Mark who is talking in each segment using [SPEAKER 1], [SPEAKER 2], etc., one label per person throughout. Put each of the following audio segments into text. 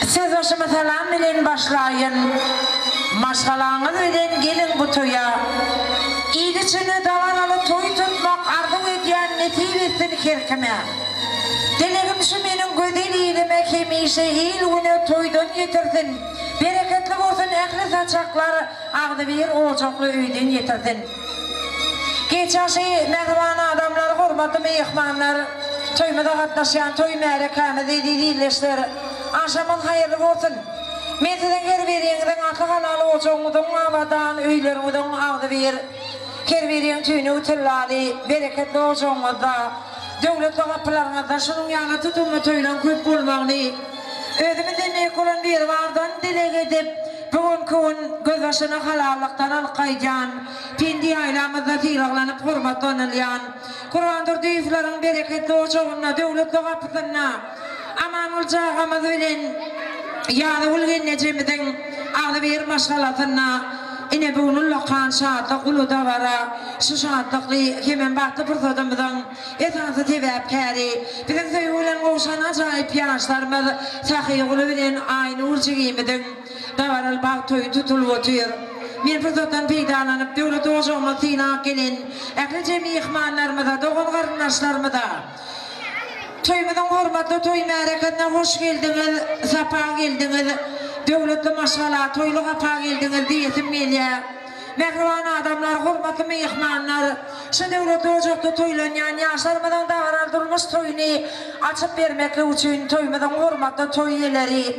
[SPEAKER 1] Siz başıma selam bilen başlayın. Maşgalanız bilen gelin bu toya. İyilisini davanalı toy tutmak ardı ediyen netivesini kerkime. Dilerim şu benim güzelliğime kemişe il güne toydan getirsin. Bereketli olsun ehli saçaklar ağdı bir ocaklı öyden getirsin. Geçen mehriban adamlar, hürmetli meyhmanlar, toymada katlaşan toy mehrekamı dediğileşler. Aşamın hayırlı olsun. Meziden kerberiyenden akı halalı olacağımdan avadan öylerimden ağdı bir kerberiyen tüyünü tillali bereketli olacağımda devlet kapılarına şunun yanı tutumlu tüylen köp bulmağını ödümü demek olan bir vardan dile edip bugün gözbaşını halallıktan alkaycan pindi aylamızda tilaklanıp hürmetlanılayan Kur'an'dır düyüflerin bereketli olacağına devlet kapısına aman olacağımız bilen yağdı ulgen necemiden ağlı bir maşgalatına ine bunun lokan şahatlık ulu da vara şu şahatlıklı hemen baktı fırsatımızdan etansı tevap kari bizim söyülen oluşan acayip yaşlarımız sahiyi ulu bilen aynı ulçigimidin da varal bak toyu tutulu otuyor bir fırsattan peydalanıp devlet olacağımız sinak gelin ekli cemi ihmanlarımıza doğum karınlaşlarımıza toymudun hürmetli toy mereketine hoş geldiniz, sapa geldiniz, devletli maşallah toylu kapa geldiniz diyesim geliyor. Mehriban adamlar, hürmetli meyhmanlar, şu devletli ocakta toylanyan yaşlarımızdan davraldırmış toyunu açıp vermekle için toymudun hürmetli toy yeleri,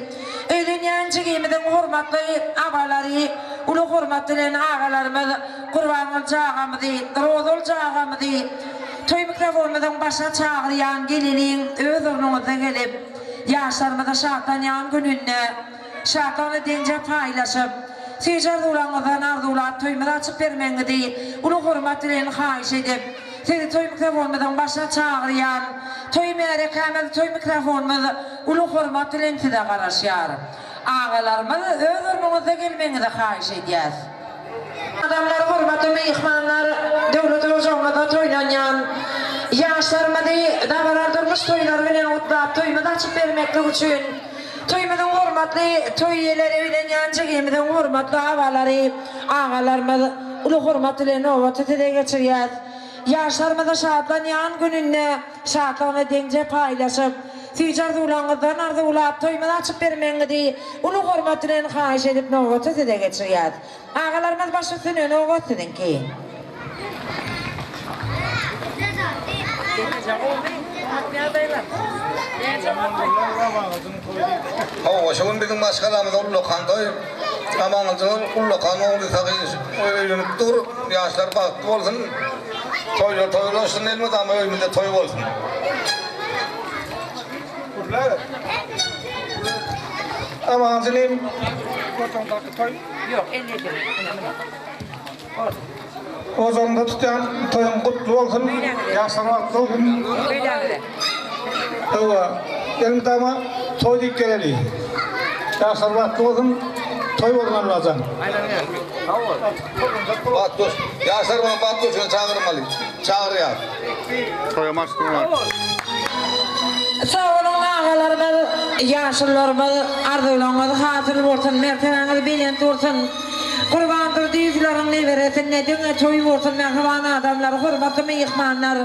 [SPEAKER 1] eğlenyancı gemidin hürmetli abaları, ulu hürmetli ağalarımız, kurbanıl cağamızı, rozul cağamızı, toy mikrofonumuzun başına çağırıyan gelinin özürünüze gelip yaşlarımıza şahtlanyan gününde şahtlanı dence paylaşıp sizler dulanızdan arzular toyumuza açıp vermeni değil ulu hürmetlerini hayiş edip sizi toy mikrofonumuzun başına çağırıyan toy merekamız toy mikrofonumuz ulu hürmetlerini size karışıyor ağalarımız özürünüze gelmenizi hayiş edeceğiz. Adamlar, hürmetli meyhmanlar, devlet ocağımızda toylanyan yaşlarımızı davraldırmış toylar bilen otlap toyumuzu açıp vermekle için toyumuzun hürmetli toy yerleri evlenyan çekimizin hürmetli havaları ağalarımız ulu hürmetlilerini ovatı tede geçiriyoruz. Yaşlarımızı şahatlanyan gününde şahatlanı dence paylaşıp Tüccar dulanızdan ardı ulap toyumuzu açıp vermeni değil ulu hürmetlerini hayiş edip ovatı tede geçiriyoruz. Ağalarımız başlasını ovatı dedin ki
[SPEAKER 2] Hava şunun bizim maşgalamız ulu kantoy amanızın ulu kanı öğrenip dur yaşlar baktı olsun toylaşsın elmez ama önümüzde toy olsun. Aman senin
[SPEAKER 1] yok 50 lira.
[SPEAKER 2] o zaman tutan toyun kutlu olsun yaşlar baktı olsun. Hava gelin ama toy dik geleli yaşlar baktı olsun toy olman lazım. Battus, yaşlar bana Battus'unu çağırmalı. Çağır ya. Toya maç kurma.
[SPEAKER 1] Sağ olun ağalarımız, yaşlılarımız, arzularımız, hatırlı olsun, mertebenimiz bilent olsun. Kurbandır düğüflerin ne veresin, ne düğüne toy olsun, mehriban adamlar, hürmetli meyhmanlar.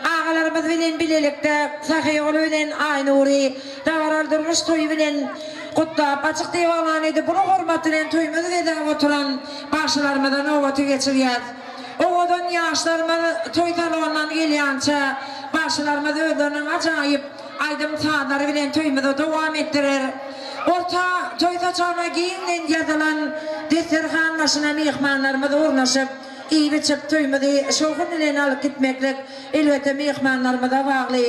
[SPEAKER 1] Ağalarımız bilen bilelikte, sahiy olu bilen aynuri, davraldırmış toy bilen kutlap, açık devalan edip, bunu hürmetlilen toyumuzu edip oturan başlarımızdan ovatı geçiriyoruz. Ovadan yaşlarımız toy talondan gelyança, başlarımız ödünün acayip aydım sağları bilen toyumuzu devam ettirir. Orta toy saçağına giyinden yazılan desterhan başına meyhmanlarımız uğurlaşıp iyi bir çıp tuymadı. Şoğun ilen alıp gitmeklik elbette mehmanlarıma da bağlı.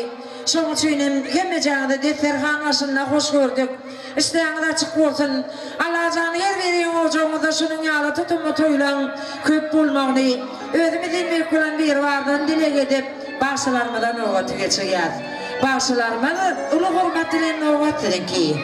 [SPEAKER 1] Şoğun için hemmecağda deterhan aşınına hoş gördük. İsteğini de açık olsun. Allah'ın her veriyen olacağını da şunun yağlı tutumu tuylan köp bulmağını. Ödümü dinmek olan bir vardan dile edip başlarımdan oğatı geçiyor. Başlarıma da ulu hurmat dilen oğat dedin ki.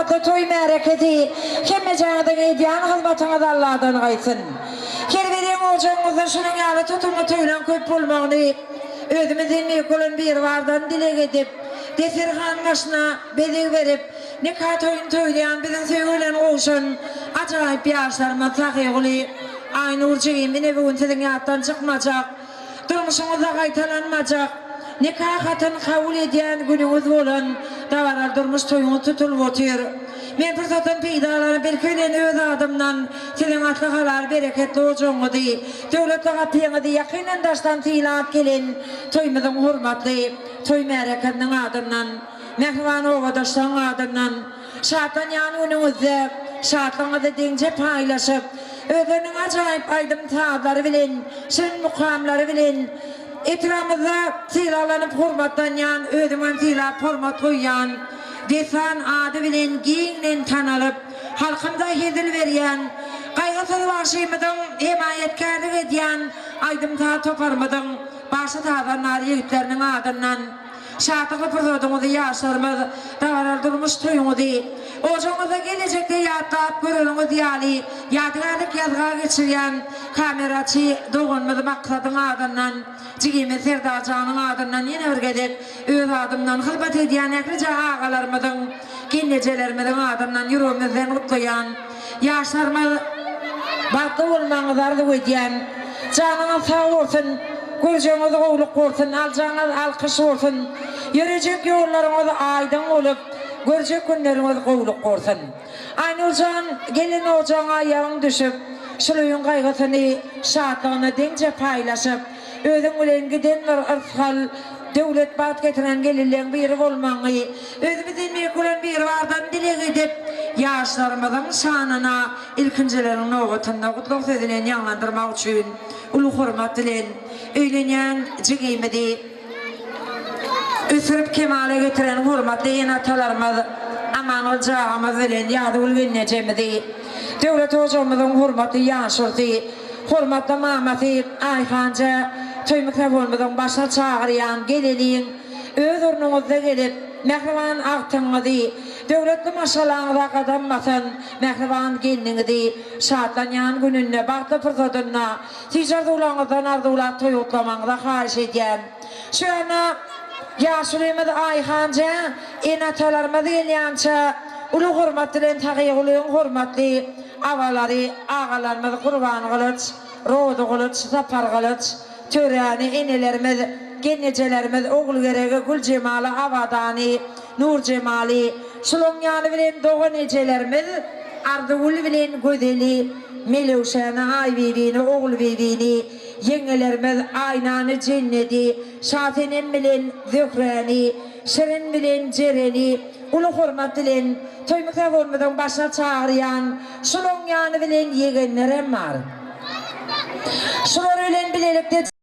[SPEAKER 1] hormatly toy mereketi kemme jağdan ediyan hizmetiniz Allah'dan gaysın. Kerveren oğucuğunuzda şunun yalı tutumu toylan köp bulmağını özümüzün mekulun bir vardan dilek edip desirhan başına bedel verip nikah toyun toylayan bizim söylenen oğuşun acayip yaşlarıma takıyıqlı aynı urcağımın evi sizin yattan çıkmayacak durmuşunuzda kaytalanmayacak nikah katın kabul ediyen gününüz olan davarar durmuş toyunu tutulup otur. Men fırsatın peydalarını bir köyden öz adımdan sizin atlıqalar bereketli oğucuğunu di devletli kapıyını di yakinen daştan tilap gelin toymudun hurmatlı toy mereketinin adından mehriban oğudaştan adından şartlan yan önünüzde şartlanıza denge paylaşıp özünün acayip aydın taatları bilin şirin mukamları bilin İtiramızda tilalanıp hurmattan yan, ödümün tilap hurmat koyyan, desan adı bilen giyinin tanılıp, halkımda hezil veriyen, kaygısız başımıdın himayetkarlık ediyen, aydım ta toparmıdın, başı tağdanlar yiğitlerinin adından, şatıqı fırsatımızı yaşarımız, dağlar durmuş tuyumuzu, oğucuğunuza gelecekte yatlap görürünüz yali, yadgarlık yazga geçiryen, kameraçı doğunmuz maksadın adından, Cigimi Serdarcan'ın adından yine örgedip, öz adımdan hizmet ediyen eklice ağalarımızın, kinnecelerimizin adından yüreğimizden kutlayan, yaşlarımız bakı olmanız arzu ediyen, canınız sağ olsun, gözünüz oğluk olsun, alacağınız alkış olsun, yürüyecek yollarınız aydın olup, görecek günleriniz oğluk olsun. Aynı olacağın, gelin olacağın ayağın düşüp, şuluyun kaygısını, şartlığını denge paylaşıp, özün ulen giden bir ırfal, devlet bat getiren gelirlerin biri olmanı, özümüzün mekulen bir vardan dilek edip, yaşlarımızın şanına, ilkincilerin oğutunda kutluk sözüyle yanlandırmak için, ulu hurmat dilen, öylenen cigimidi, üsürüp kemale getiren hurmatlı yenatalarımız, aman olacağımız dilen yadı ulvinnecemidi, devlet hocamızın hurmatlı yaşırdı, hurmatlı Mahmeti Ayhanca, toy mikrofonumuzun başına çağırayan geleliğin öz urnumuzda gelip mehriban aktığınızı, devletli maşalağınıza kazanmasın, mehriban gelinizi, şartlanyan gününne, baktı fırsatına, ticaret ulanızdan arzulat toy utlamanıza karşı ediyen. Şu ana yaşlıyımız Ayhanca, enatalarımız geliyanca, ulu hurmatlıların takıyıqlığın hurmatlı avaları, ağalarımız kurban kılıç, roğdu kılıç, zapar kılıç, töreni, enelerimiz, gennecelerimiz, oğul gerege, gül cemali, avadani, nur cemali, şulunyanı bilen doğu necelerimiz, ardıgul bilen güzeli, melevşeni, ay bibini, oğul bibini, yengelerimiz, aynanı cenneti, şafinin bilen zökreni, şirin bilen cereni, ulu hurmat bilen, toy mikrofonumuzun başına çağırayan, şulunyanı bilen yegenlerim var. Şular ölen bilelikte